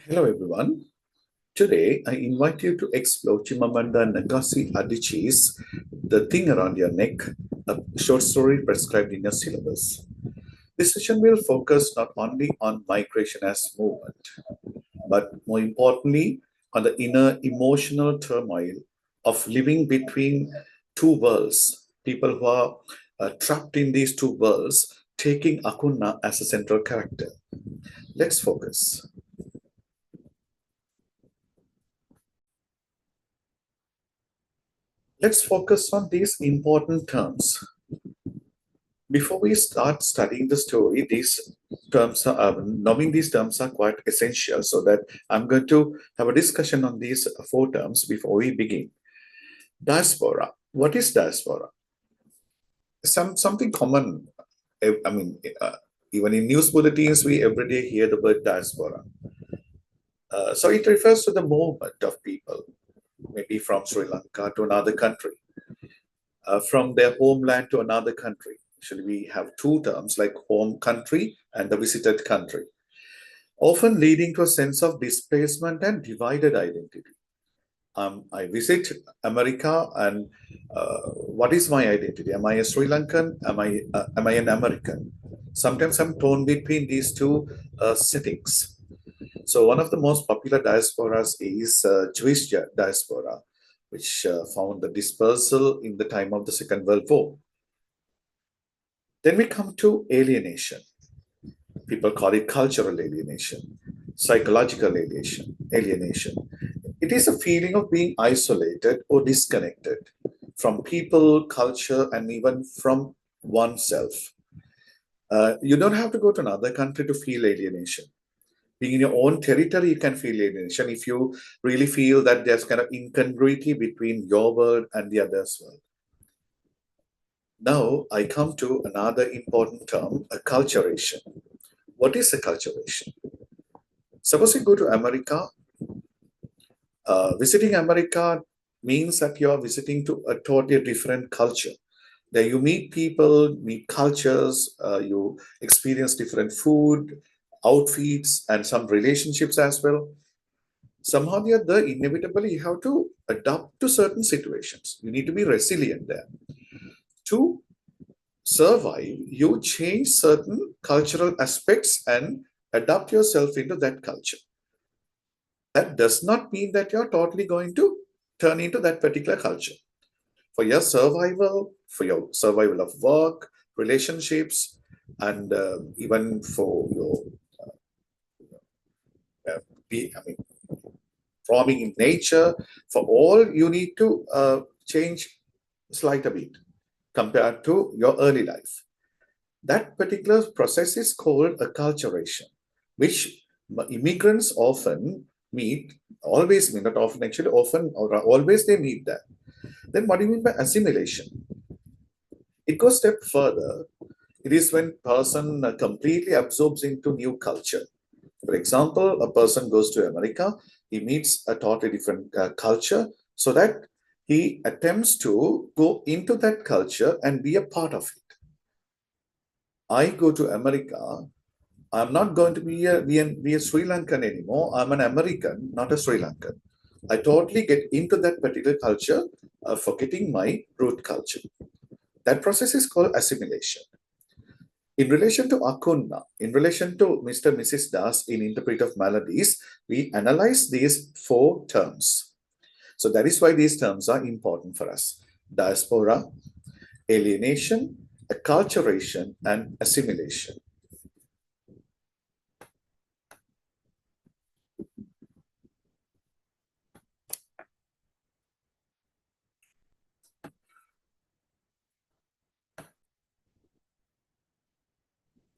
Hello everyone. Today I invite you to explore Chimamanda Ngozi Adichie's The Thing Around Your Neck, a short story prescribed in your syllabus. This session will focus not only on migration as movement, but more importantly on the inner emotional turmoil of living between two worlds, people who are trapped in these two worlds, taking Akunna as a central character. Let's focus. Let's focus on these important terms. Before we start studying the story, these terms are, knowing these terms are quite essential, so that I'm going to have a discussion on these four terms before we begin. Diaspora. What is diaspora? Something common. I mean, even in news bulletins, we every day hear the word diaspora. So it refers to the movement of people, maybe from Sri Lanka to another country, from their homeland to another country. Actually, we have two terms like home country and the visited country, often leading to a sense of displacement and divided identity. I visit America, and what is my identity? Am I a Sri Lankan? Am I an American? Sometimes I'm torn between these two settings. So one of the most popular diasporas is Jewish diaspora, which found the dispersal in the time of the Second World War. Then we come to alienation. People call it cultural alienation, psychological alienation. It is a feeling of being isolated or disconnected from people, culture, and even from oneself. You don't have to go to another country to feel alienation. Being in your own territory, you can feel alienation if you really feel that there's kind of incongruity between your world and the other's world. Now I come to another important term, acculturation. What is acculturation? Suppose you go to America. Visiting America means that you are visiting to a totally different culture. There you meet people, meet cultures, you experience different food, outfits, and some relationships as well. Somehow or the other, inevitably, you have to adapt to certain situations. You need to be resilient there. To survive, you change certain cultural aspects and adapt yourself into that culture. That does not mean that you're totally going to turn into that particular culture. For your survival of work, relationships, and even for your I mean, roaming in nature, for all you need to change slight a bit compared to your early life. That particular process is called acculturation, which immigrants often meet, always meet, not often actually, often or always they meet that. Then what do you mean by assimilation? It goes a step further. It is when person completely absorbs into new culture. For example, a person goes to America, he meets a totally different culture, so that he attempts to go into that culture and be a part of it. I go to America, I'm not going to be a Sri Lankan anymore. I'm an American, not a Sri Lankan. I totally get into that particular culture, forgetting my root culture. That process is called assimilation. In relation to Akunna, in relation to Mr. and Mrs. Das in Interpret of Melodies, we analyze these four terms. So that is why these terms are important for us. Diaspora, alienation, acculturation, and assimilation.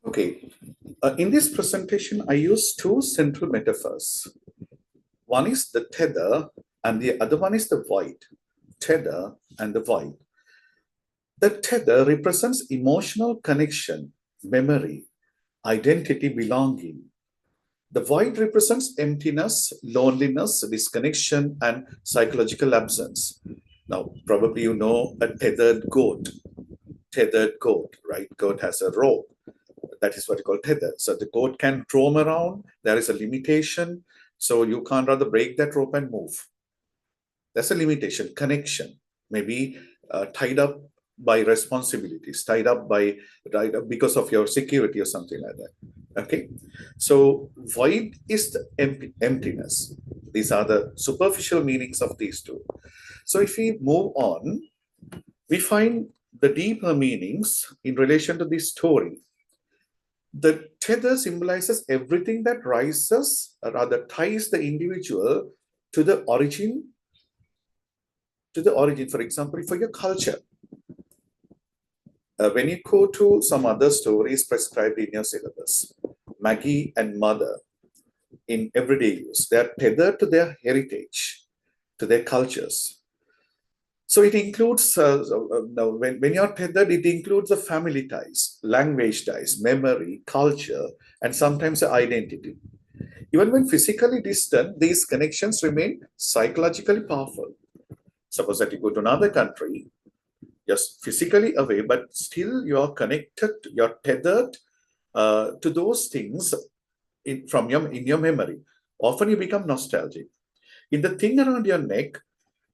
Okay, in this presentation, I use two central metaphors. One is the tether, and the other one is the void. Tether and the void. The tether represents emotional connection, memory, identity, belonging. The void represents emptiness, loneliness, disconnection, and psychological absence. Now, probably you know a tethered goat. Tethered goat, right? Goat has a rope. That is what you call tether. So the goat can roam around. There is a limitation. So you can't rather break that rope and move. That's a limitation. Connection, maybe tied up by responsibilities, tied up because of your security or something like that. Okay. So void is the emptiness. These are the superficial meanings of these two. So if we move on, we find the deeper meanings in relation to this story. The tether symbolizes everything that rises, or rather ties the individual to the origin, for example, for your culture. When you go to some other stories prescribed in your syllabus, Maggie and Mother, in everyday use, they are tethered to their heritage, to their cultures. So it includes, when you're tethered, it includes the family ties, language ties, memory, culture, and sometimes the identity. Even when physically distant, these connections remain psychologically powerful. Suppose that you go to another country, you're physically away, but still you're connected, you're tethered to those things in your memory. Often you become nostalgic. In the thing around your neck,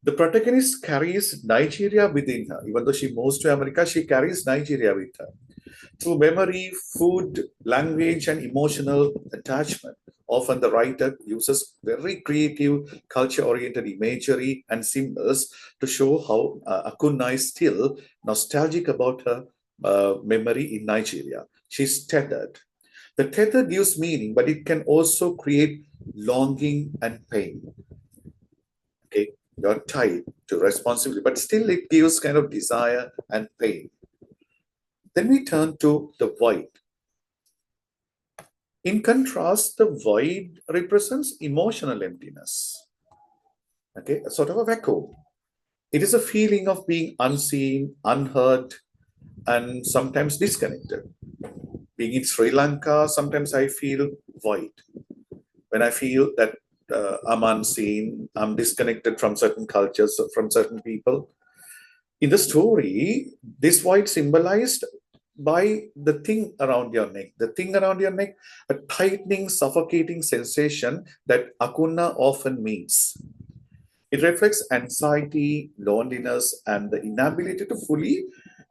the protagonist carries Nigeria within her. Even though she moves to America, she carries Nigeria with her. Through memory, food, language, and emotional attachment, often the writer uses very creative, culture-oriented imagery and symbols to show how Akunna is still nostalgic about her memory in Nigeria. She's tethered. The tether gives meaning, but it can also create longing and pain. Okay, you're tied to responsibility, but still it gives kind of desire and pain. Then we turn to the void. In contrast, the void represents emotional emptiness. Okay, a sort of a vacuum. It is a feeling of being unseen, unheard, and sometimes disconnected. Being in Sri Lanka, sometimes I feel void. When I feel that I'm unseen, I'm disconnected from certain cultures, from certain people. In the story, this void symbolized by the thing around your neck. The thing around your neck, a tightening, suffocating sensation that Akunna often meets. It reflects anxiety, loneliness, and the inability to fully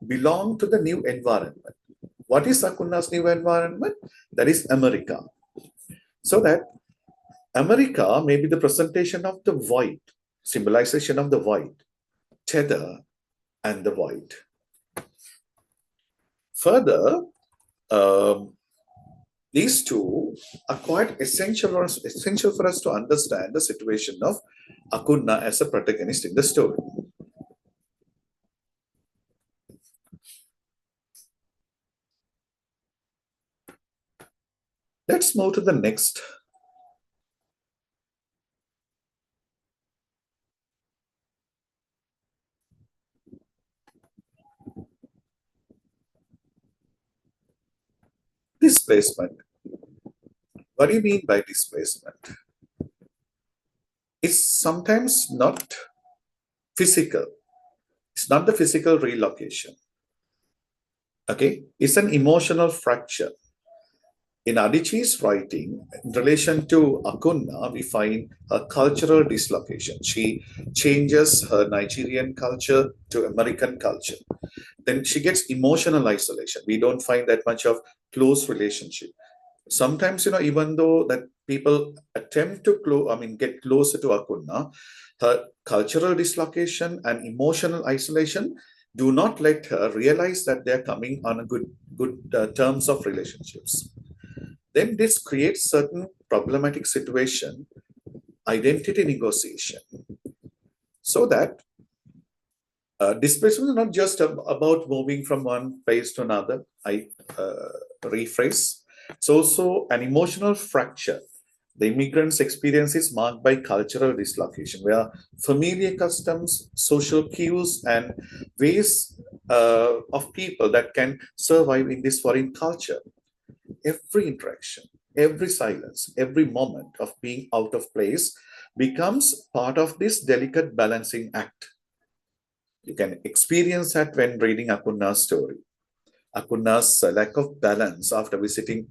belong to the new environment. What is Akunna's new environment? That is America. So that America may be the presentation of the void, symbolization of the void, tether, and the void. Further, these two are quite essential for us to understand the situation of Akunna as a protagonist in the story. Let's move to the next. Displacement. What do you mean by displacement? It's sometimes not physical. It's not the physical relocation. Okay, it's an emotional fracture. In Adichie's writing, in relation to Akunna, we find a cultural dislocation. She changes her Nigerian culture to American culture. Then she gets emotional isolation. We don't find that much of close relationship. Sometimes, even though that people attempt to get closer to Akunna, her cultural dislocation and emotional isolation do not let her realize that they're coming on a good terms of relationships. Then this creates certain problematic situation, identity negotiation. So that displacement is not just about moving from one place to another. I rephrase. It's also an emotional fracture. The immigrant's experience is marked by cultural dislocation, where familiar customs, social cues, and ways of people that can survive in this foreign culture. Every interaction, every silence, every moment of being out of place becomes part of this delicate balancing act. You can experience that when reading Akunna's story. Akunna's lack of balance after visiting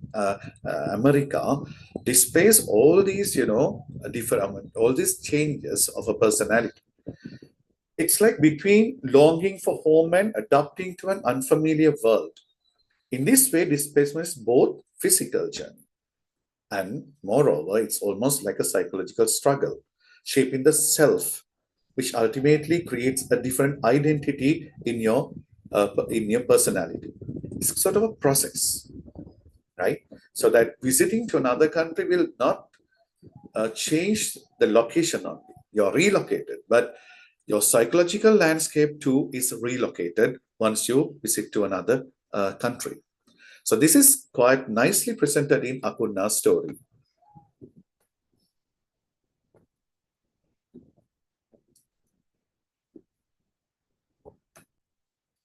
America displays all these, different, all these changes of a personality. It's like between longing for home and adapting to an unfamiliar world. In this way, displacement is both physical journey and moreover, it's almost like a psychological struggle, shaping the self, which ultimately creates a different identity in your personality. It's sort of a process, right? So that visiting to another country will not change the location only. You're relocated, but your psychological landscape too is relocated once you visit to another country. So this is quite nicely presented in Akunna's story.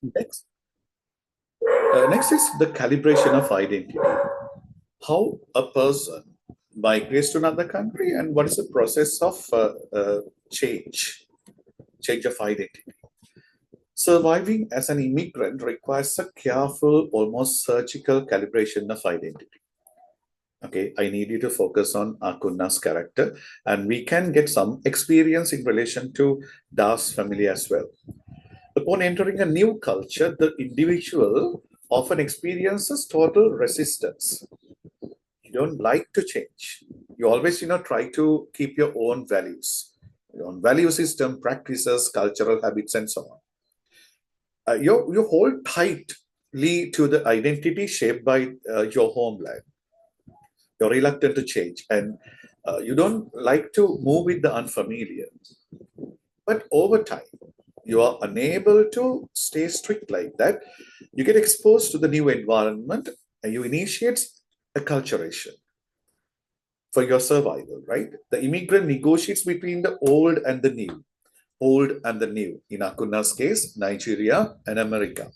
Next. Next is the calibration of identity. How a person migrates to another country and what is the process of change of identity. Surviving as an immigrant requires a careful, almost surgical calibration of identity. Okay, I need you to focus on Akunna's character, and we can get some experience in relation to Das family as well. Upon entering a new culture, the individual often experiences total resistance. You don't like to change. You always, try to keep your own values, your own value system, practices, cultural habits, and so on. You hold tightly to the identity shaped by your homeland. You're reluctant to change, and you don't like to move with the unfamiliar. But over time, you are unable to stay strict like that. You get exposed to the new environment and you initiate acculturation for your survival, right? The immigrant negotiates between the old and the new. Old and the new. In Akunna's case, Nigeria and America.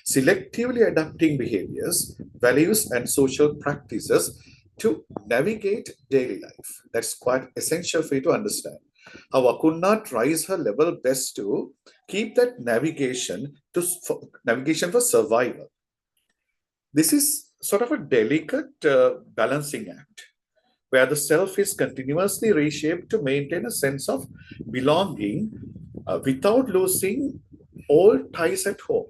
Selectively adapting behaviors, values, and social practices to navigate daily life. That's quite essential for you to understand. How Akunna tries her level best to keep that navigation for survival. This is sort of a delicate balancing act where the self is continuously reshaped to maintain a sense of belonging without losing all ties at home,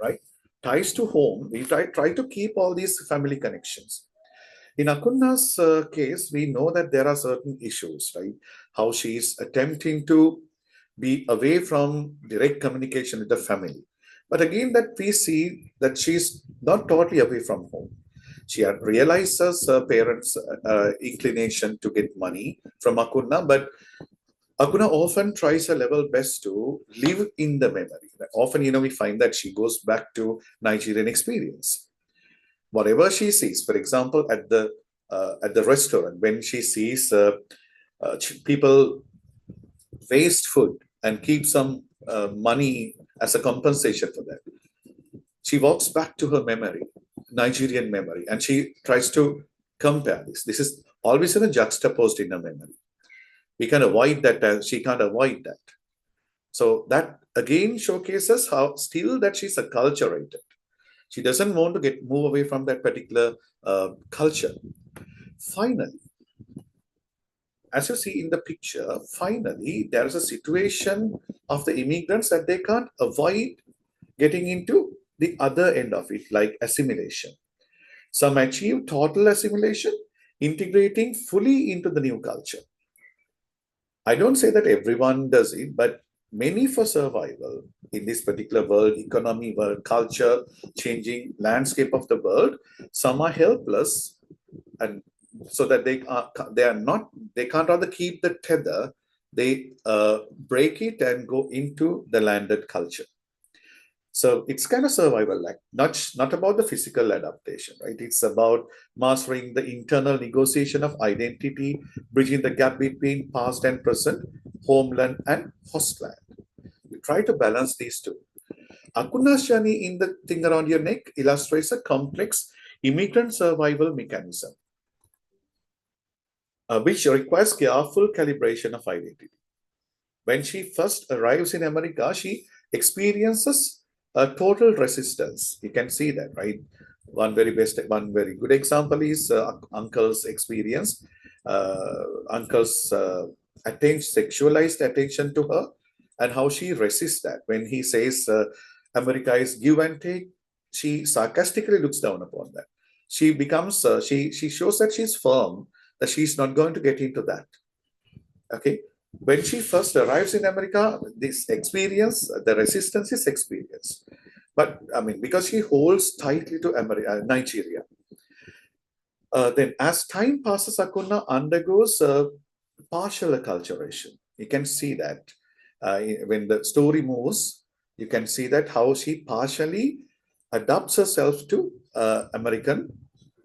right? Ties to home, we try to keep all these family connections. In Akunna's case, we know that there are certain issues, right? How she is attempting to be away from direct communication with the family. But again, that we see that she's not totally away from home. She realizes her parents' inclination to get money from Akunna, but Akunna often tries her level best to live in the memory. Often, we find that she goes back to Nigerian experience. Whatever she sees, for example, at the restaurant, when she sees people waste food and keep some money as a compensation for that, she walks back to her memory, Nigerian memory, and she tries to compare this. This is always in a juxtaposed in her memory. We can avoid that. She can't avoid that. So that again showcases how still that she's acculturated. She doesn't want to move away from that particular culture. Finally, as you see in the picture, finally, there is a situation of the immigrants that they can't avoid getting into the other end of it, like assimilation. Some achieve total assimilation, integrating fully into the new culture. I don't say that everyone does it, but many for survival in this particular world, economy, world, culture, changing landscape of the world, some are helpless, and so that they can't rather keep the tether, they break it and go into the landed culture. So it's kind of survival, like not about the physical adaptation, right? It's about mastering the internal negotiation of identity, bridging the gap between past and present, homeland and hostland. You try to balance these two. Akunna's journey in the thing around your neck illustrates a complex immigrant survival mechanism, which requires careful calibration of identity. When she first arrives in America, she experiences a total resistance. You can see that, right? One very good example is uncle's experience. Uncle's sexualized attention to her, and how she resists that. When he says America is give and take, she sarcastically looks down upon that. She becomes she shows that she's firm, that she's not going to get into that. Okay, when she first arrives in America, this experience, the resistance is experienced. But I mean, because she holds tightly to Nigeria. Then, as time passes, Akunna undergoes partial acculturation. You can see that when the story moves, you can see that how she partially adapts herself to American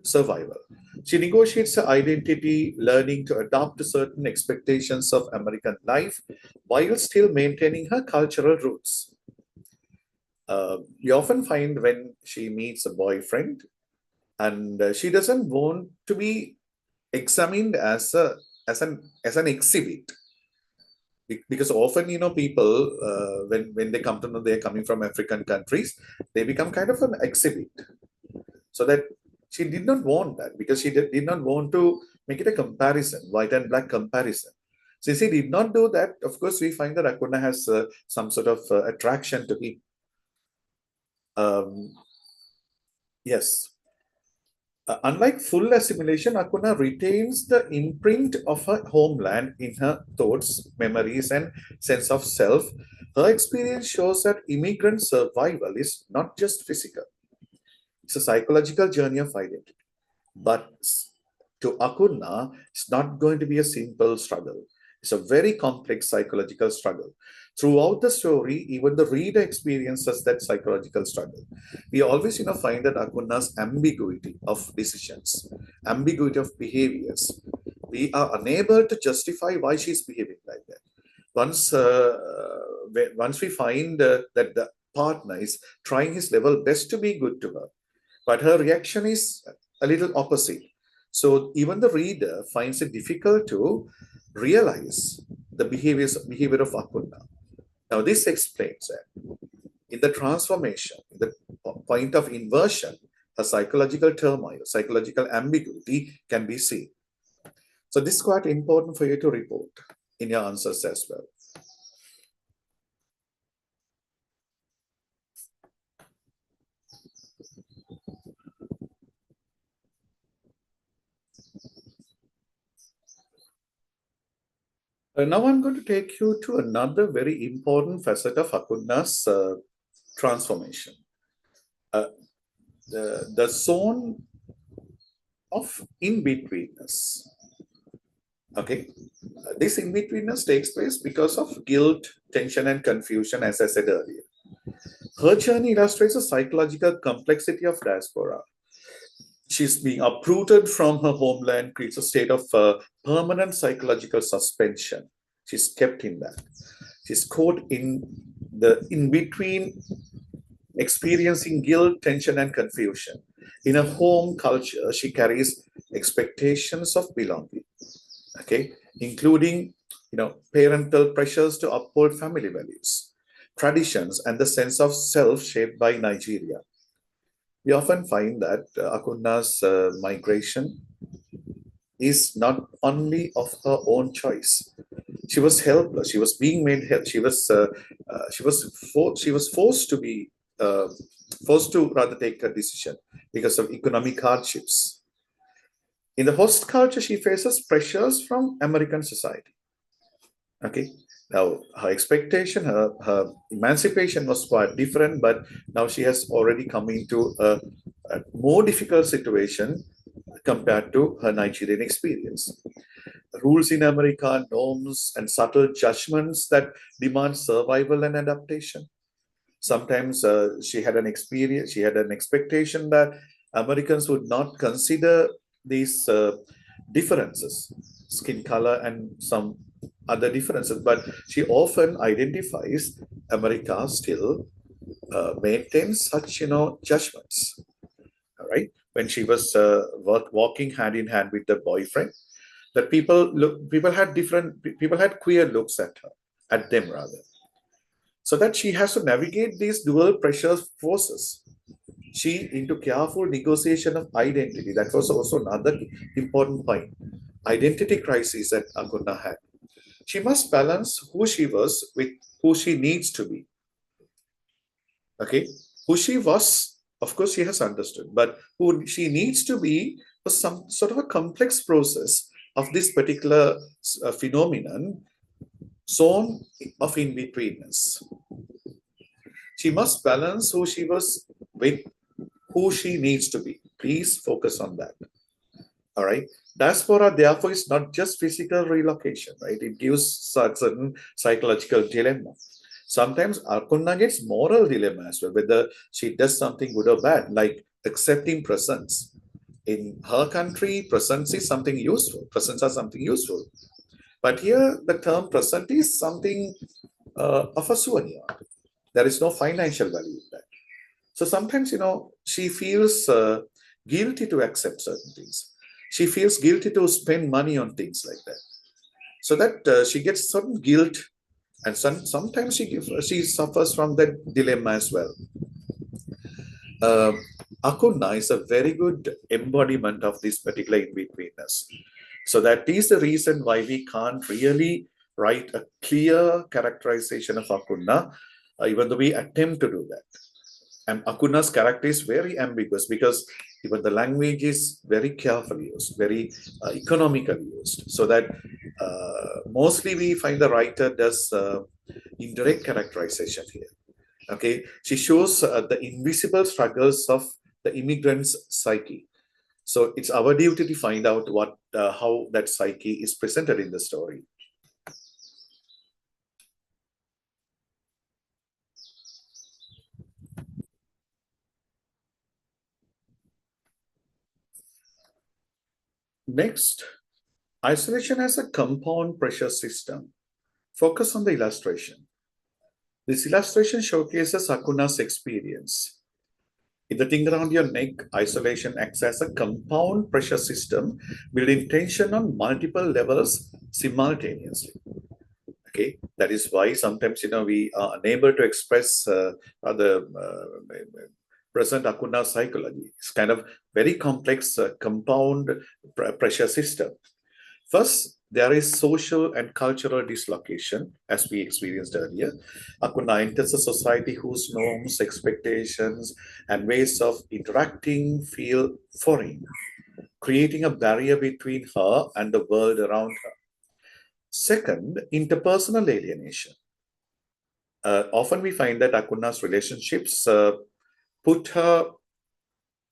survival. She negotiates her identity, learning to adapt to certain expectations of American life while still maintaining her cultural roots. You often find when she meets a boyfriend, and she doesn't want to be examined as an exhibit, because often people when they come to know they're coming from African countries, they become kind of an exhibit. So that she did not want that, because she did not want to make it a comparison, white and black comparison. Since he did not do that, of course, we find that Akunna has some sort of attraction to him. Yes. Unlike full assimilation, Akunna retains the imprint of her homeland in her thoughts, memories, and sense of self. Her experience shows that immigrant survival is not just physical, it's a psychological journey of identity. But to Akunna, it's not going to be a simple struggle. It's a very complex psychological struggle. Throughout the story, even the reader experiences that psychological struggle. We always, find that Akunna's ambiguity of decisions, ambiguity of behaviors. We are unable to justify why she's behaving like that. Once we find that the partner is trying his level best to be good to her, but her reaction is a little opposite. So even the reader finds it difficult to realize the behavior of Akunna. Now this explains that in the transformation, in the point of inversion, a psychological turmoil, psychological ambiguity can be seen. So this is quite important for you to report in your answers as well. Now I'm going to take you to another very important facet of Akunna's transformation. The zone of in-betweenness. Okay, this in-betweenness takes place because of guilt, tension, and confusion, as I said earlier. Her journey illustrates the psychological complexity of diaspora. She's being uprooted from her homeland, creates a state of permanent psychological suspension. She's kept in that. She's caught in the in-between, experiencing guilt, tension, and confusion. In a home culture, she carries expectations of belonging, okay, including parental pressures to uphold family values, traditions, and the sense of self shaped by Nigeria. We often find that Akunna's migration is not only of her own choice. She was helpless. She was being made help. She was forced to be forced to rather take a decision because of economic hardships. In the host culture, she faces pressures from American society. Okay. Now, her expectation, her emancipation was quite different, but now she has already come into a more difficult situation compared to her Nigerian experience. Rules in America, norms, and subtle judgments that demand survival and adaptation. Sometimes she had an expectation that Americans would not consider these differences, skin color, and some other differences, but she often identifies America still maintains such judgments. All right, when she was walking hand in hand with the boyfriend, that people had queer looks at them rather. so that she has to navigate these dual pressure forces. She into careful negotiation of identity. That was also another important point. Identity crisis that Akunna had. She must balance who she was with who she needs to be. Okay, who she was, of course, she has understood, but who she needs to be was some sort of a complex process of this particular phenomenon, zone of in-betweenness. She must balance who she was with who she needs to be. Please focus on that. All right. Diaspora, therefore, is not just physical relocation, right? It gives certain psychological dilemma. Sometimes Akunna gets moral dilemma as well, whether she does something good or bad, like accepting presents. In her country, presents is something useful. Presents are something useful. But here, the term present is something of a souvenir. There is no financial value in that. So sometimes, she feels guilty to accept certain things. She feels guilty to spend money on things like that. So that she gets certain guilt, and sometimes she suffers from that dilemma as well. Akunna is a very good embodiment of this particular in-betweenness. So that is the reason why we can't really write a clear characterization of Akunna, even though we attempt to do that. And Akunna's character is very ambiguous because even the language is very carefully used, very economically used, so that mostly we find the writer does indirect characterization here. Okay, she shows the invisible struggles of the immigrant's psyche. So it's our duty to find out how that psyche is presented in the story. Next, isolation as a compound pressure system. Focus on the illustration. This illustration showcases Akunna's experience. In the thing around your neck, isolation acts as a compound pressure system, building tension on multiple levels simultaneously. Okay, that is why sometimes we are unable to express the present Akunna psychology. It's kind of very complex compound pressure system. First, there is social and cultural dislocation, as we experienced earlier. Akunna enters a society whose norms, expectations, and ways of interacting feel foreign, creating a barrier between her and the world around her. Second, interpersonal alienation. Often we find that Akunna's relationships put her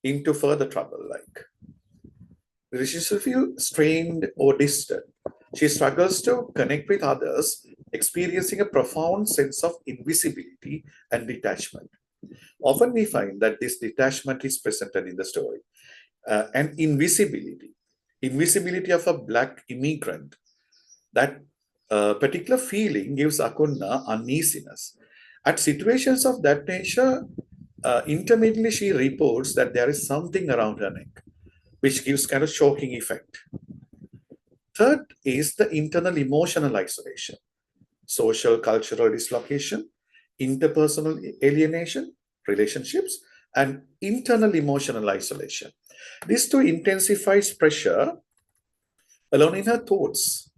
into further trouble, like relationships feel strained or distant. She struggles to connect with others, experiencing a profound sense of invisibility and detachment. Often we find that this detachment is presented in the story. And invisibility of a Black immigrant, that particular feeling gives Akunna uneasiness. At situations of that nature, intermittently she reports that there is something around her neck, which gives kind of shocking effect. Third is the internal emotional isolation, social cultural dislocation, interpersonal alienation, relationships, and internal emotional isolation. This too intensifies pressure alone in her thoughts.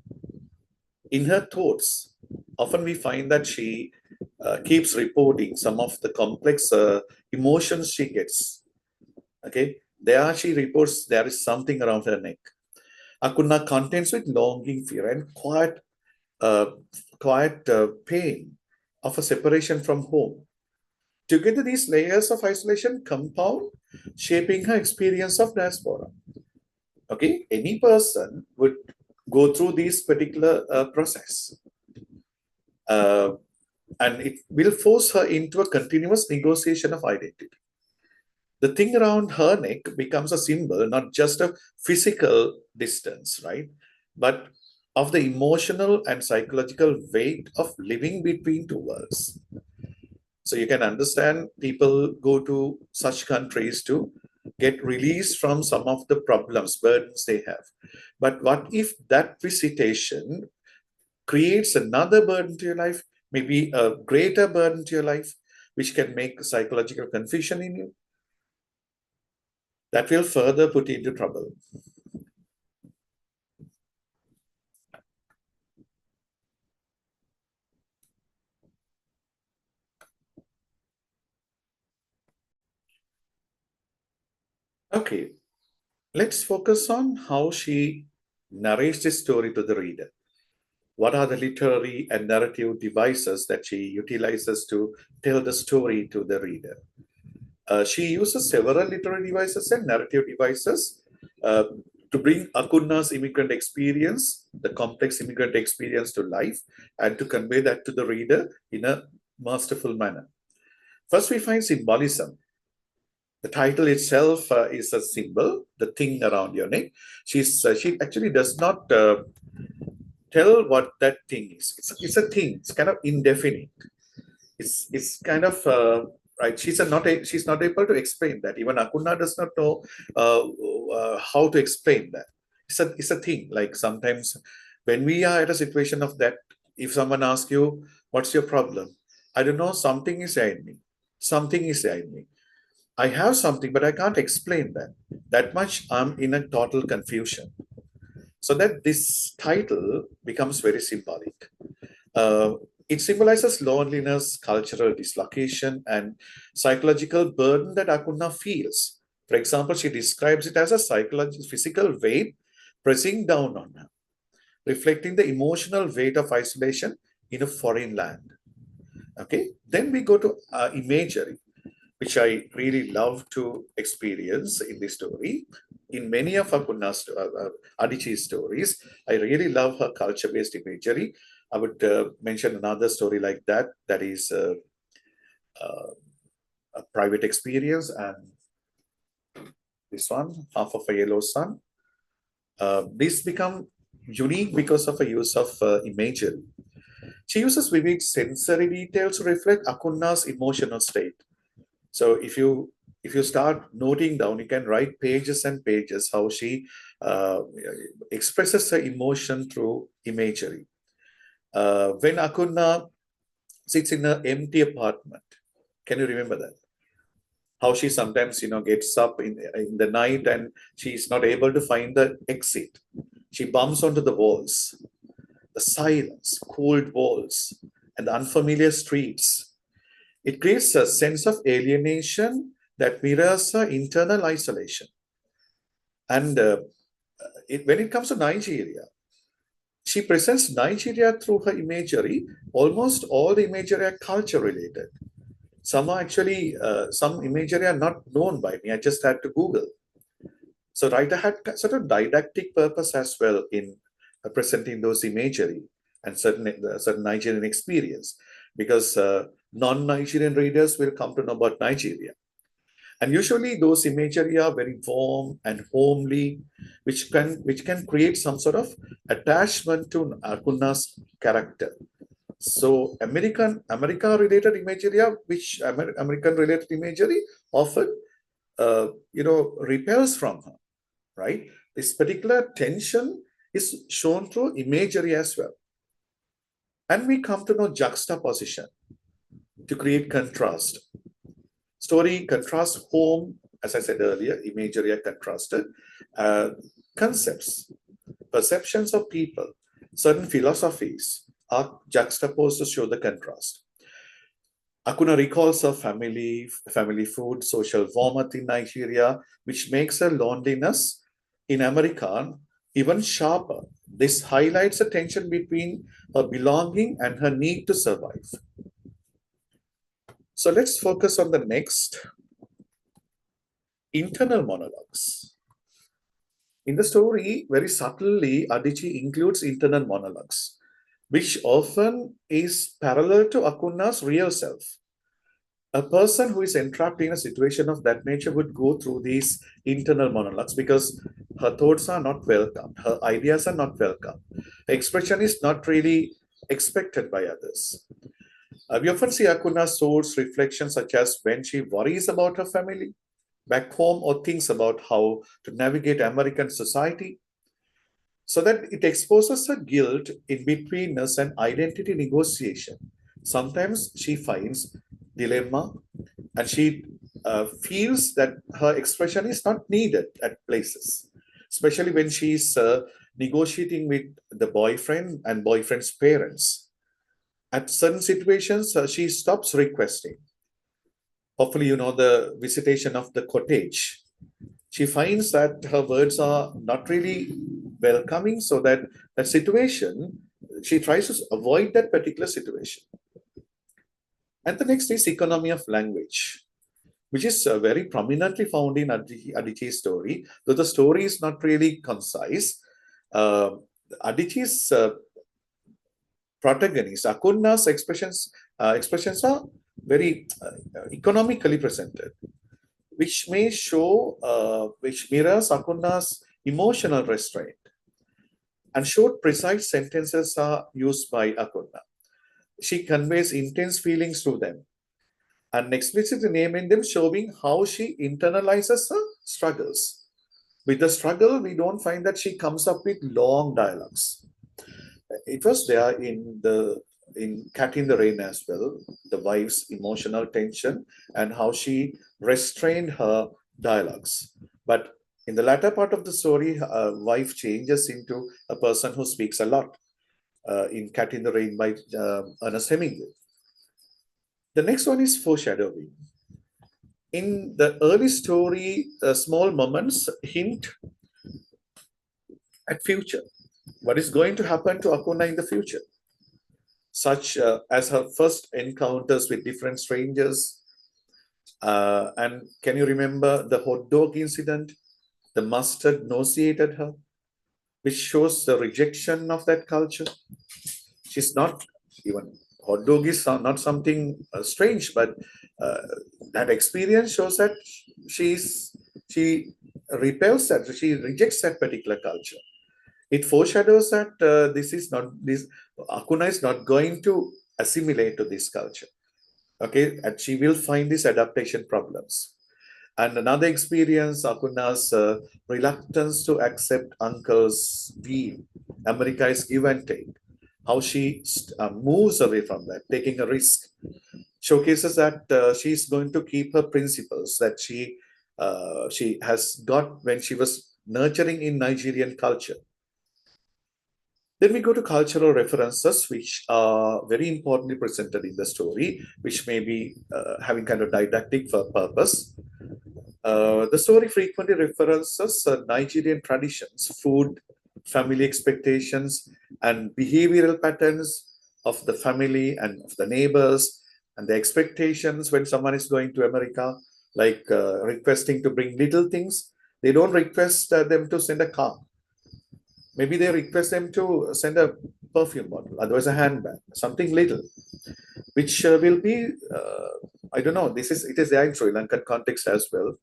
In her thoughts, often we find that she keeps reporting some of the complex emotions she gets. Okay, there she reports there is something around her neck. Akunna contends with longing, fear, and quiet pain of a separation from home. Together, these layers of isolation compound, shaping her experience of diaspora. Okay, any person would go through this particular process. And it will force her into a continuous negotiation of identity. The thing around her neck becomes a symbol, not just of physical distance, right? But of the emotional and psychological weight of living between two worlds. So you can understand people go to such countries to get released from some of the problems, burdens they have. But what if that visitation creates another burden to your life, maybe a greater burden to your life, which can make psychological confusion in you, that will further put you into trouble. Okay, let's focus on how she narrates this story to the reader. What are the literary and narrative devices that she utilizes to tell the story to the reader? She uses several literary devices and narrative devices uh, to bring Akunna's immigrant experience, the complex immigrant experience, to life and to convey that to the reader in a masterful manner. First, we find symbolism. The title itself is a symbol, the thing around your neck. She actually does not tell what that thing is. It's a thing. It's kind of indefinite. It's kind of right. She's not able to explain that. Even Akunna does not know how to explain that. It's a thing. Like sometimes when we are at a situation of that, if someone asks you, "What's your problem?" I don't know. Something is behind me. Something is behind me. I have something, but I can't explain that. That much I'm in a total confusion. So that this title becomes very symbolic. Uh, it symbolizes loneliness, cultural dislocation, and psychological burden that Akunna feels. For example, she describes it as a psychological, physical weight pressing down on her, reflecting the emotional weight of isolation in a foreign land. Okay, then we go to imagery, which I really love to experience in this story. In many of Akunna's Adichie's stories, I really love her culture-based imagery. I would mention another story like that, that is uh, a private experience, and this one, Half of a Yellow Sun. This become unique because of a use of imagery. She uses vivid sensory details to reflect Akunna's emotional state. So if you start noting down, you can write pages and pages how she expresses her emotion through imagery. When Akunna sits in an empty apartment, can you remember that? How she sometimes gets up in the night and she's not able to find the exit. She bumps onto the walls, the silence, cold walls, and the unfamiliar streets. It creates a sense of alienation that mirrors her internal isolation. And when it comes to Nigeria, she presents Nigeria through her imagery. Almost all the imagery are culture related. Some are actually, some imagery are not known by me. I just had to Google. So writer had sort of didactic purpose as well in presenting those imagery and certain Nigerian experience, because non-Nigerian readers will come to know about Nigeria. And usually those imagery are very warm and homely, which can create some sort of attachment to Akunna's character. So America related imagery, which American related imagery often repels from her, right? This particular tension is shown through imagery as well. And we come to know juxtaposition to create contrast. Story contrasts home, as I said earlier, imagery are contrasted. Concepts, perceptions of people, certain philosophies are juxtaposed to show the contrast. Akunna recalls her family food, social warmth in Nigeria, which makes her loneliness in America even sharper. This highlights the tension between her belonging and her need to survive. So let's focus on the next, internal monologues. In the story, very subtly, Adichie includes internal monologues, which often is parallel to Akunna's real self. A person who is entrapped in a situation of that nature would go through these internal monologues because her thoughts are not welcome, her ideas are not welcome, her expression is not really expected by others. We often see Akunna's source reflections, such as when she worries about her family back home or thinks about how to navigate American society, so that it exposes her guilt, in-betweenness, and identity negotiation. Sometimes she finds dilemma, and she feels that her expression is not needed at places, especially when she's negotiating with the boyfriend and boyfriend's parents. At certain situations, she stops requesting. Hopefully, you know the visitation of the cottage. She finds that her words are not really welcoming, so that situation, she tries to avoid that particular situation. And the next is economy of language, which is very prominently found in Adichie's story, though the story is not really concise. Uh, Adichie's protagonist, Akunna's expressions are very economically presented, which mirrors Akunna's emotional restraint. And short, precise sentences are used by Akunna. She conveys intense feelings through them and explicitly naming them, showing how she internalizes her struggles. With the struggle, we don't find that she comes up with long dialogues. It was there in Cat in the Rain as well, the wife's emotional tension and how she restrained her dialogues. But in the latter part of the story, wife changes into a person who speaks a lot. In Cat in the Rain by Ernest Hemingway. The next one is foreshadowing. In the early story, small moments hint at future. What is going to happen to Akunna in the future? Such as her first encounters with different strangers. And can you remember the hot dog incident? The mustard nauseated her, which shows the rejection of that culture. She's not even hot dog is not something strange, but uh, that experience shows that she repels that, she rejects that particular culture. It foreshadows that this Akunna is not going to assimilate to this culture. Okay, and she will find these adaptation problems. And another experience, Akunna's reluctance to accept uncle's view. America is give and take. How she moves away from that, taking a risk, showcases that she's going to keep her principles that she has got when she was nurturing in Nigerian culture. Then we go to cultural references, which are very importantly presented in the story, which may be having kind of didactic for purpose. The story frequently references Nigerian traditions, food, family expectations, and behavioral patterns of the family and of the neighbors, and the expectations when someone is going to America, like requesting to bring little things. They don't request them to send a car. Maybe they request them to send a perfume bottle, otherwise a handbag, something little, which will be, I don't know, it is there in Sri Lankan context as well.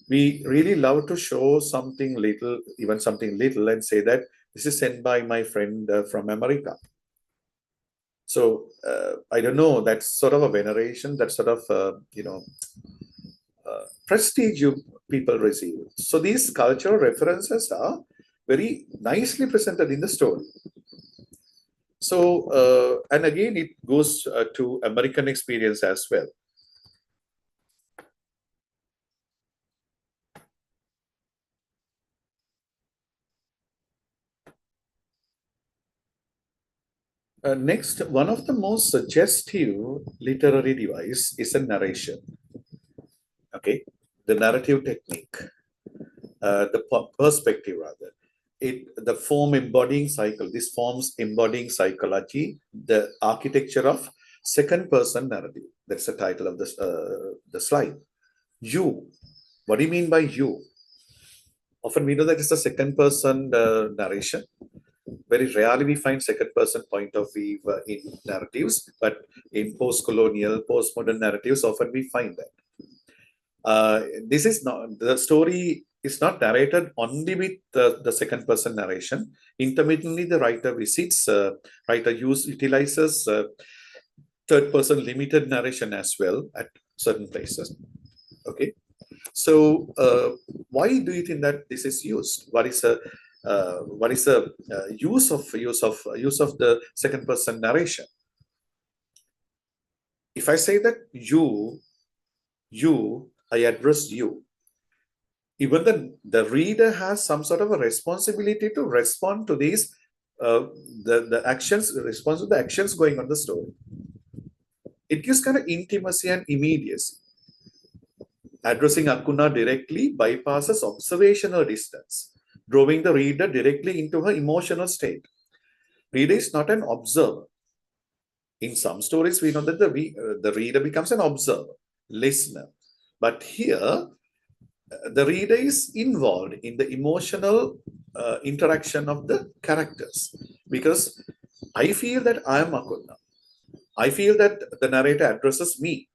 We really love to show something little, even something little, and say that this is sent by my friend from America. So I don't know, that's sort of a veneration, that sort of, prestige people receive. So these cultural references are very nicely presented in the story. So, and again, it goes to American experience as well. Next, one of the most suggestive literary device is a narration. Okay, the narrative technique, the perspective rather. The form embodying cycle. This forms embodying psychology, the architecture of second person narrative. That's the title of the slide. You. What do you mean by you? Often we know that it's the second person narration. Very rarely we find second person point of view in narratives, but in post-colonial, postmodern narratives, often we find that. This is not, the story is not narrated only with the second person narration. Intermittently, the writer utilizes third person limited narration as well at certain places. Okay. So why do you think that this is used? What is a use of the second person narration? if I say that you, I address you, even the reader has some sort of a responsibility to respond to these, the actions, response to the actions going on the story. It gives kind of intimacy and immediacy. Addressing Akunna directly bypasses observational distance, drawing the reader directly into her emotional state. Reader is not an observer. In some stories, we know that the reader becomes an observer, listener. But here, the reader is involved in the emotional interaction of the characters, because I feel that I am Akunna. I feel that the narrator addresses me.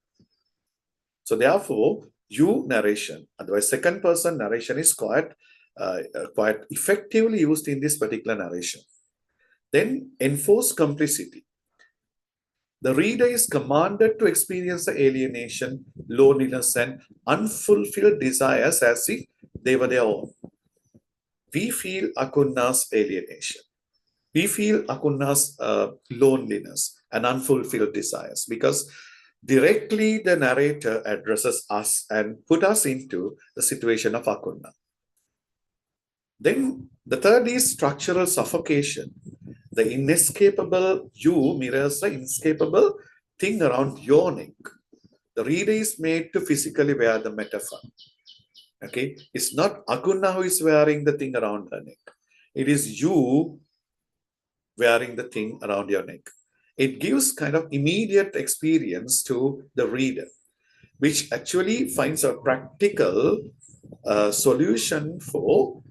So therefore, you narration, otherwise second person narration, is quite effectively used in this particular narration. Then enforce complicity. The reader is commanded to experience the alienation, loneliness, and unfulfilled desires as if they were their own. We feel Akunna's alienation. We feel Akunna's loneliness and unfulfilled desires, because directly the narrator addresses us and put us into the situation of Akunna. Then the third is structural suffocation. The inescapable you mirrors the inescapable thing around your neck. The reader is made to physically wear the metaphor. Okay, it's not Akunna who is wearing the thing around her neck. It is you wearing the thing around your neck. It gives kind of immediate experience to the reader, which actually finds a practical solution for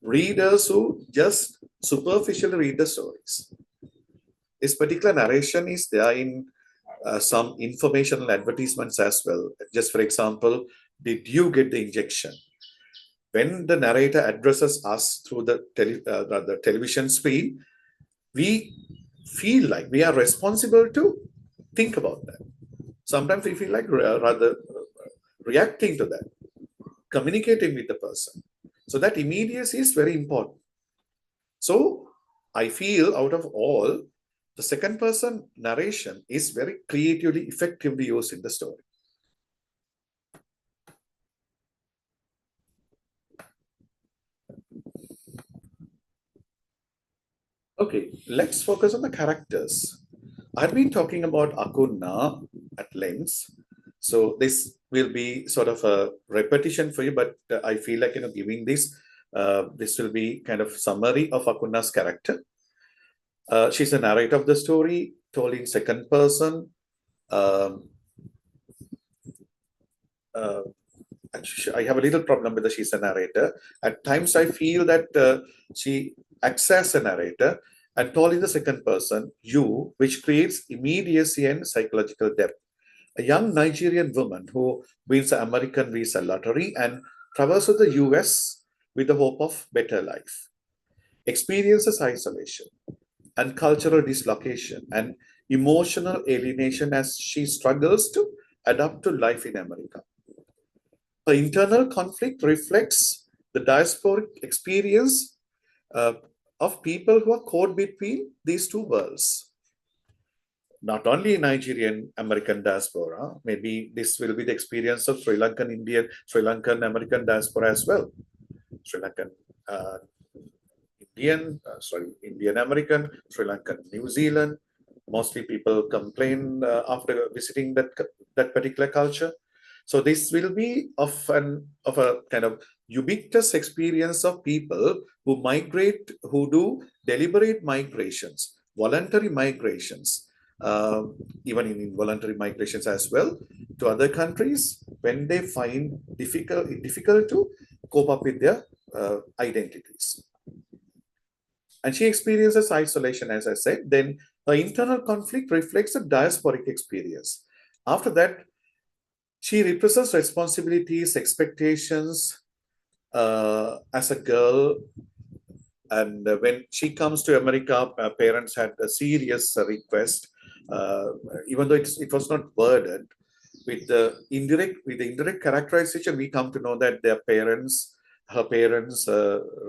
readers who just superficially read the stories. This particular narration is there in some informational advertisements as well. Just for example, did you get the injection? When the narrator addresses us through the television screen, we feel like we are responsible to think about that. Sometimes we feel like rather reacting to that, communicating with the person. So that immediacy is very important. So I feel out of all, the second person narration is very creatively, effectively used in the story. Okay, let's focus on the characters. I've been talking about Akunna at length. So this will be sort of a repetition for you, but I feel like, giving this, this will be kind of summary of Akunna's character. She's the narrator of the story, told in second person. Actually, I have a little problem with she's a narrator. At times, I feel that she acts as a narrator and told in the second person, you, which creates immediacy and psychological depth. A young Nigerian woman who wins the American visa lottery and traverses the US with the hope of better life, experiences isolation and cultural dislocation and emotional alienation as she struggles to adapt to life in America. Her internal conflict reflects the diasporic experience of people who are caught between these two worlds. Not only Nigerian American diaspora, maybe this will be the experience of Sri Lankan Indian, Sri Lankan American diaspora as well. Sri Lankan Indian American, Sri Lankan New Zealand. Mostly people complain after visiting that particular culture. So this will be of a kind of ubiquitous experience of people who migrate, who do deliberate migrations, voluntary migrations, even in involuntary migrations as well, to other countries when they find difficult to cope up with their identities. And she experiences isolation, as I said. Then her internal conflict reflects a diasporic experience. After that, she represents responsibilities, expectations as a girl. And when she comes to America, her parents had a serious request, even though it was not worded. With the indirect characterization, we come to know that her parents,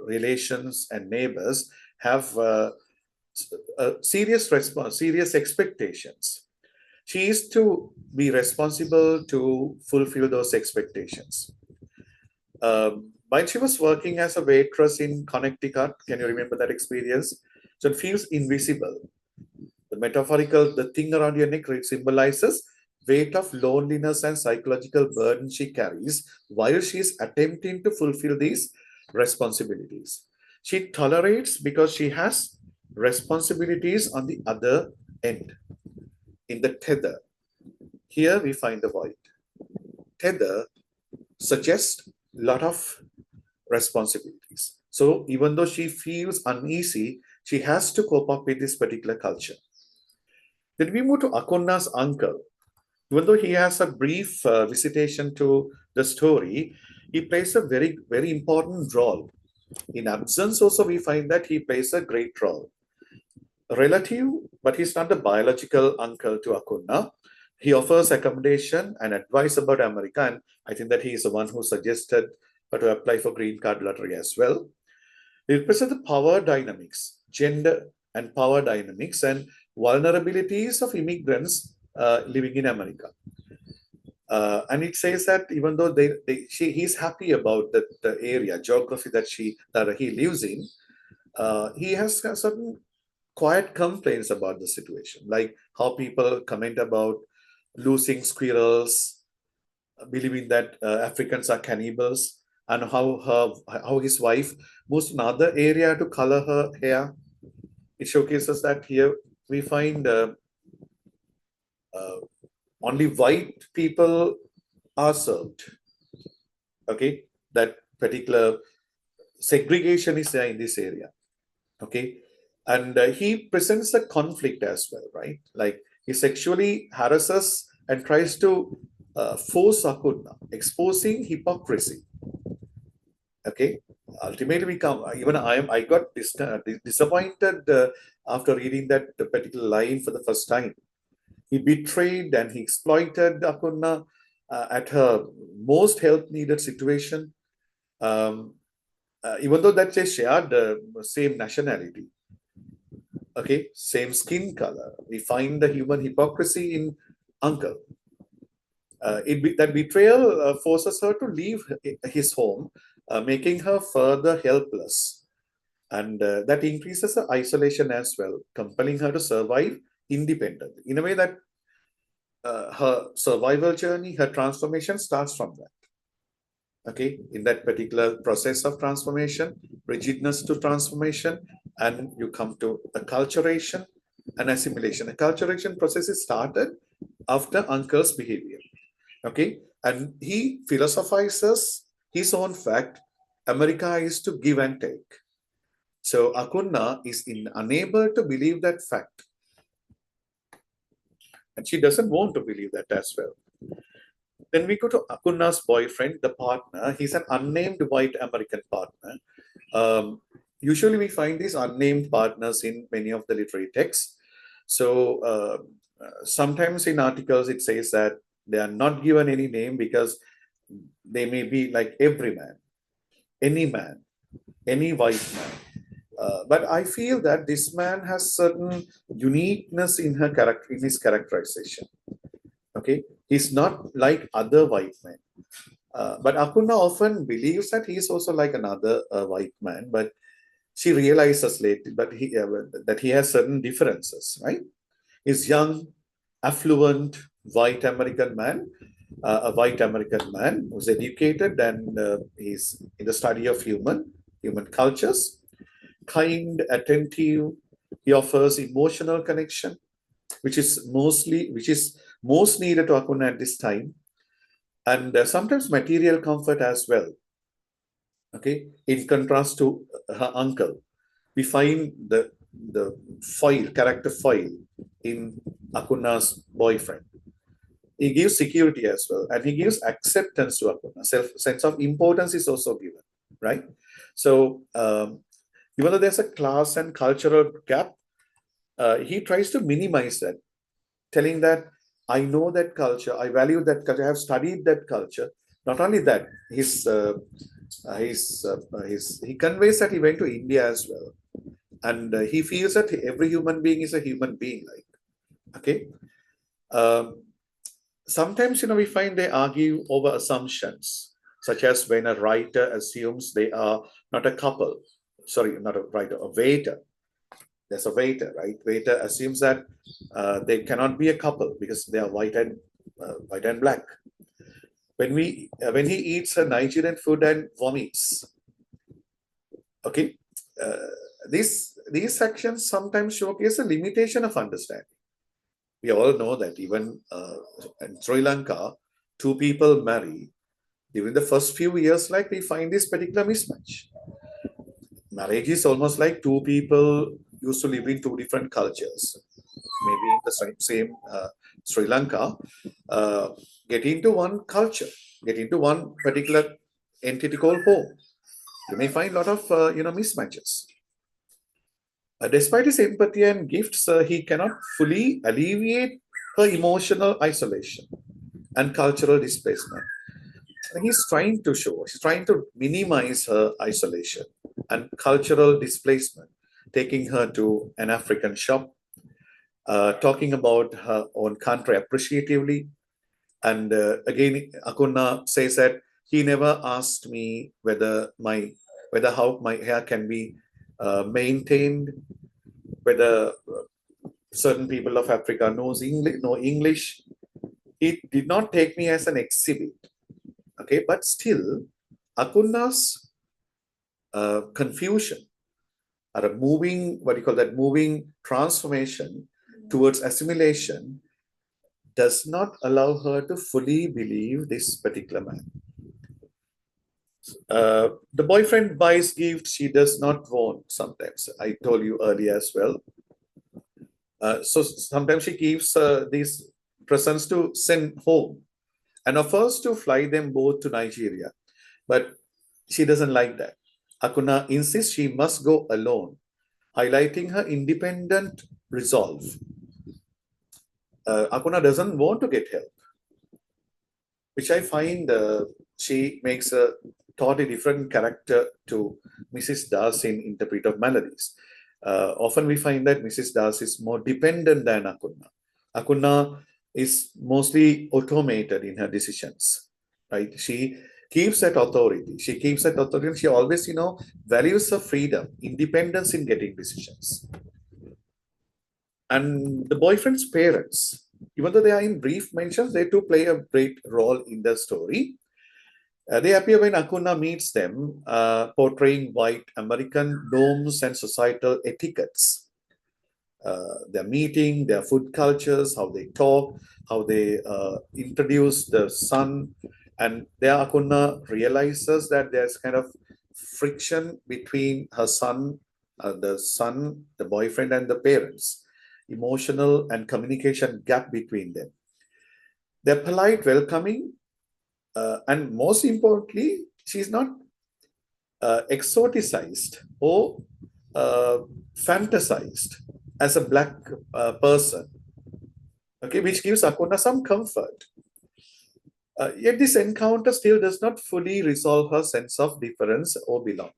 relations, and neighbors have serious expectations. She is to be responsible to fulfill those expectations. While she was working as a waitress in Connecticut, can you remember that experience? So it feels invisible. The metaphorical, the thing around your neck symbolizes weight of loneliness and psychological burden she carries while she is attempting to fulfill these responsibilities. She tolerates because she has responsibilities on the other end. In the tether, here we find the void. Tether suggests a lot of responsibilities. So even though she feels uneasy, she has to cope up with this particular culture. Then we move to Akunna's uncle. Even though he has a brief visitation to the story, he plays a very, very important role. In absence, also, we find that he plays a great role. Relative, but he's not the biological uncle to Akunna. He offers accommodation and advice about America, and I think that he is the one who suggested her to apply for green card lottery as well. They represent the power dynamics, gender and power dynamics, and vulnerabilities of immigrants living in America. And it says that even though he's happy about the area, geography that he lives in, he has certain quiet complaints about the situation, like how people comment about losing squirrels, believing that Africans are cannibals, and how his wife moves to another area to color her hair. It showcases that here we find only white people are served. Okay, that particular segregation is there in this area. Okay, and he presents the conflict as well, right? Like he sexually harasses and tries to force Akunna, exposing hypocrisy. Okay, ultimately we come. Even I got disappointed after reading that particular line for the first time. He betrayed and he exploited Akunna at her most help needed situation. Even though that they shared the same nationality, okay, same skin color, we find the human hypocrisy in uncle. That betrayal forces her to leave his home, making her further helpless. And that increases her isolation as well, compelling her to survive independently. In a way that her survival journey, her transformation starts from that. Okay, in that particular process of transformation, rigidness to transformation, and you come to acculturation and assimilation. Acculturation process is started after uncle's behavior. Okay, and he philosophizes his own fact. America is to give and take. So Akunna is unable to believe that fact. And she doesn't want to believe that as well. Then we go to Akunna's boyfriend, the partner. He's an unnamed white American partner. Usually we find these unnamed partners in many of the literary texts. So sometimes in articles it says that they are not given any name because they may be like every man, any white man. But I feel that this man has certain uniqueness in his characterization. Okay, he's not like other white men. But Akunna often believes that he's also like another white man, but she realizes later that he has certain differences, right? He's young, affluent, white American man, a white American man who's educated and he's in the study of human cultures, kind, attentive. He offers emotional connection, which is most needed to Akunna at this time, and sometimes material comfort as well. Okay, in contrast to her uncle, we find the character foil in Akunna's boyfriend. He gives security as well, and he gives acceptance to Akunna. Sense of importance is also given, right? So even though there's a class and cultural gap, he tries to minimize that, telling that I know that culture, I value that culture, I have studied that culture. Not only that, he conveys that he went to India as well, and he feels that every human being is a human being. Like, okay, Um, Sometimes, we find they argue over assumptions, such as when a writer assumes they are not a couple. Sorry, not a writer, a waiter. There's a waiter, right? Waiter assumes that they cannot be a couple because they are white and black. When he eats a Nigerian food and vomits, okay, uh, these sections sometimes showcase a limitation of understanding. We all know that even in Sri Lanka, two people marry during the first few years, like we find this particular mismatch. Marriage is almost like two people used to live in two different cultures, maybe in the same Sri Lanka, uh, get into one culture, get into one particular entity called home. You may find a lot of mismatches. Despite his empathy and gifts, he cannot fully alleviate her emotional isolation and cultural displacement. He's trying to show, he's trying to minimize her isolation and cultural displacement, taking her to an African shop, talking about her own country appreciatively. And again, Akunna says that he never asked me whether how my hair can be maintained, whether certain people of Africa know English. It did not take me as an exhibit. Okay, but still, Akunna's confusion or a moving, what do you call that, moving transformation towards assimilation does not allow her to fully believe this particular man. The boyfriend buys gifts she does not want sometimes. I told you earlier as well. So sometimes she gives these presents to send home and offers to fly them both to Nigeria. But she doesn't like that. Akunna insists she must go alone, highlighting her independent resolve. Akunna doesn't want to get help, which I find she makes a totally different character to Mrs. Das in Interpret of Melodies. Often we find that Mrs. Das is more dependent than Akunna. Akunna is mostly automated in her decisions, right? She keeps that authority. She keeps that authority and she always, values her freedom, independence in getting decisions. And the boyfriend's parents, even though they are in brief mentions, they too play a great role in the story. They appear when Akunna meets them, portraying white American norms and societal etiquettes. Their meeting, their food cultures, how they talk, how they introduce the son. And there Akunna realizes that there's kind of friction between her son, the boyfriend, and the parents, emotional and communication gap between them. They're polite, welcoming, and most importantly, she's not exoticized or fantasized as a black person, okay, which gives Akunna some comfort. Yet this encounter still does not fully resolve her sense of difference or belonging.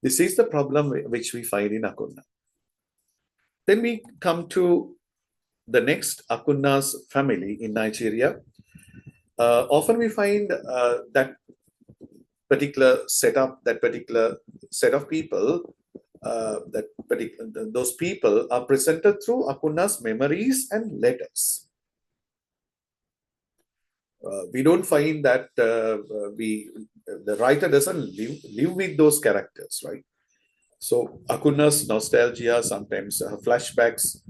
This is the problem which we find in Akunna. Then we come to the next, Akunna's family in Nigeria. Often we find that particular set of people, those people are presented through Akunna's memories and letters. We don't find that the writer doesn't live with those characters, right? So Akunna's nostalgia, sometimes flashbacks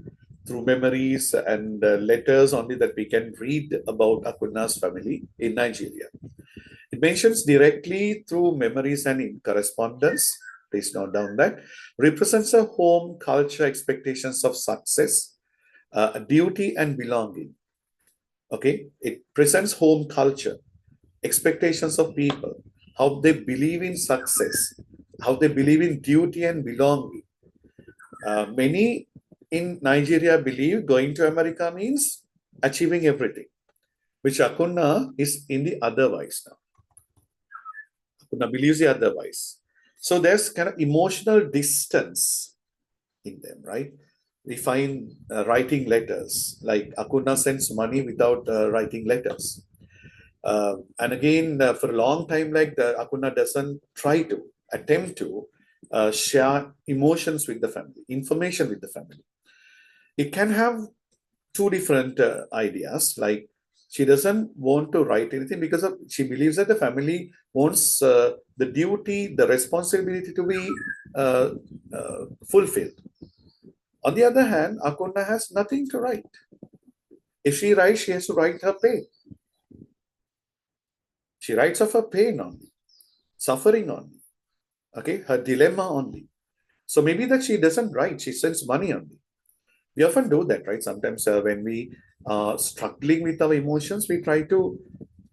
through memories and letters only that we can read about Akunna's family in Nigeria. It mentions directly through memories and in correspondence, please note down that, represents a home, culture, expectations of success, duty and belonging. Okay, it presents home culture, expectations of people, how they believe in success, how they believe in duty and belonging. Many in Nigeria believe going to America means achieving everything, which Akunna is in the otherwise now. Akunna believes the otherwise. So there's kind of emotional distance in them, right? we find writing letters, like Akunna sends money without writing letters. And again, for a long time, like the Akunna doesn't attempt to share emotions with the family, information with the family. It can have two different ideas. Like she doesn't want to write anything because she believes that the family wants the duty, the responsibility to be fulfilled. On the other hand, Akunna has nothing to write. If she writes, she has to write her pain. She writes of her pain only, suffering only, okay, her dilemma only. So maybe that she doesn't write, she sends money only. We often do that, right? Sometimes when we are struggling with our emotions, we try to,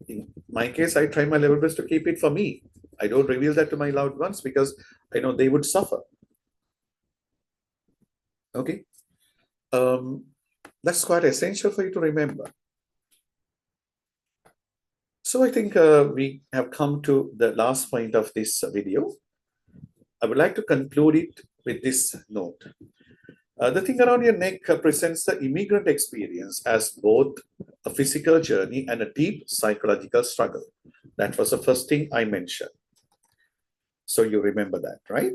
in my case, I try my level best to keep it for me. I don't reveal that to my loved ones because I know they would suffer. Okay. That's quite essential for you to remember. So I think we have come to the last point of this video. I would like to conclude it with this note. The thing around your neck presents the immigrant experience as both a physical journey and a deep psychological struggle. That was the first thing I mentioned. So you remember that, right?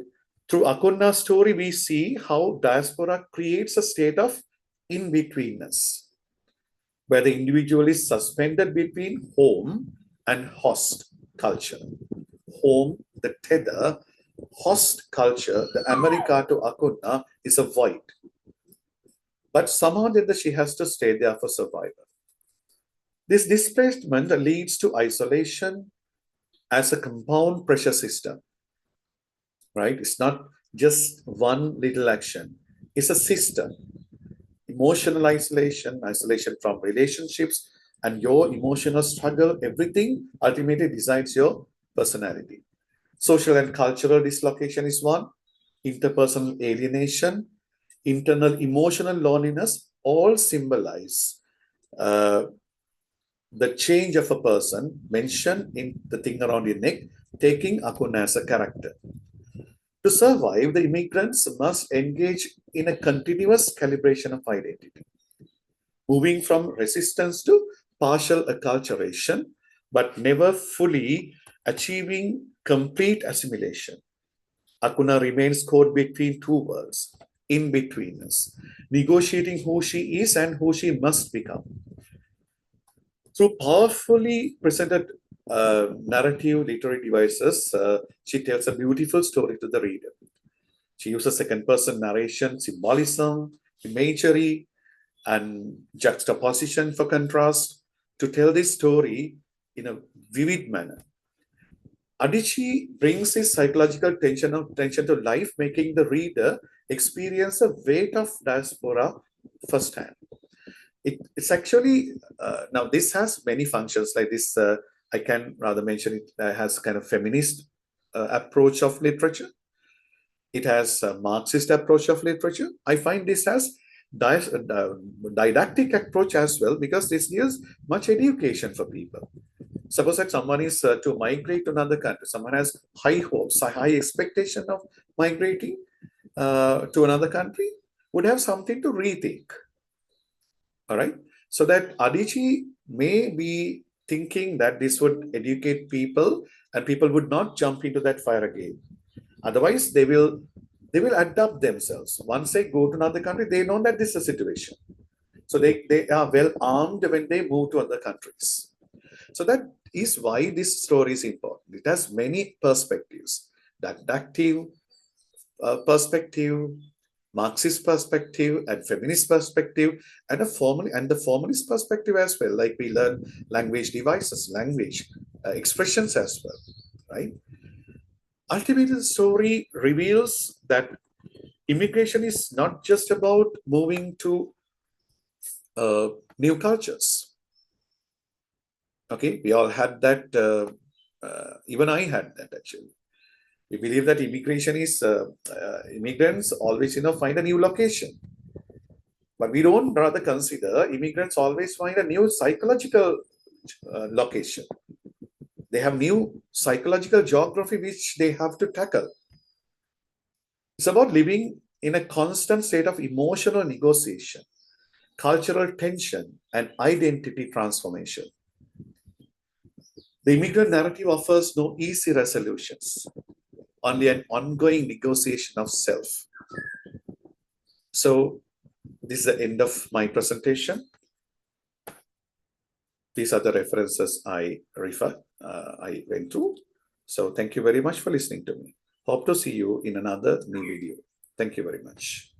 Through Akunna's story, we see how diaspora creates a state of in-betweenness, where the individual is suspended between home and host culture. Home, the tether, host culture, the America to Akunna is a void. But somehow she has to stay there for survival. This displacement leads to isolation as a compound pressure system, right? It's not just one little action. It's a system. Emotional isolation, isolation from relationships, and your emotional struggle, everything ultimately decides your personality. Social and cultural dislocation is one. Interpersonal alienation, internal emotional loneliness, all symbolize the change of a person mentioned in the thing around your neck, taking Akunna as a character. To survive, the immigrants must engage in a continuous calibration of identity, moving from resistance to partial acculturation, but never fully achieving complete assimilation. Akunna remains caught between two worlds, in-betweenness, negotiating who she is and who she must become. Through powerfully presented narrative literary devices, she tells a beautiful story to the reader. She uses second-person narration, symbolism, imagery, and juxtaposition for contrast to tell this story in a vivid manner. Adichie brings his psychological tension to life, making the reader experience the weight of diaspora firsthand. It's actually, now this has many functions like this. I can rather mention it has kind of feminist approach of literature. It has a Marxist approach of literature. I find this has didactic approach as well because this gives much education for people. Suppose that someone is to migrate to another country, someone has high hopes, a high expectation of migrating to another country, would have something to rethink. All right. So that Adichie may be thinking that this would educate people and people would not jump into that fire again. Otherwise, they will adapt themselves. Once they go to another country, they know that this is a situation. So they are well armed when they move to other countries. So that is why this story is important. It has many perspectives, didactic perspective, Marxist perspective, and feminist perspective, and the formalist perspective as well. Like we learn language devices, language expressions as well, right? Ultimately, the story reveals that immigration is not just about moving to new cultures. Okay, we all had that. Even I had that actually. We believe that immigration is immigrants always, find a new location. But we don't rather consider immigrants always find a new psychological location. They have new psychological geography which they have to tackle. It's about living in a constant state of emotional negotiation, cultural tension, and identity transformation. The immigrant narrative offers no easy resolutions, only an ongoing negotiation of self. So, this is the end of my presentation. These are the references I went through. So, thank you very much for listening to me. Hope to see you in another new video. Thank you very much.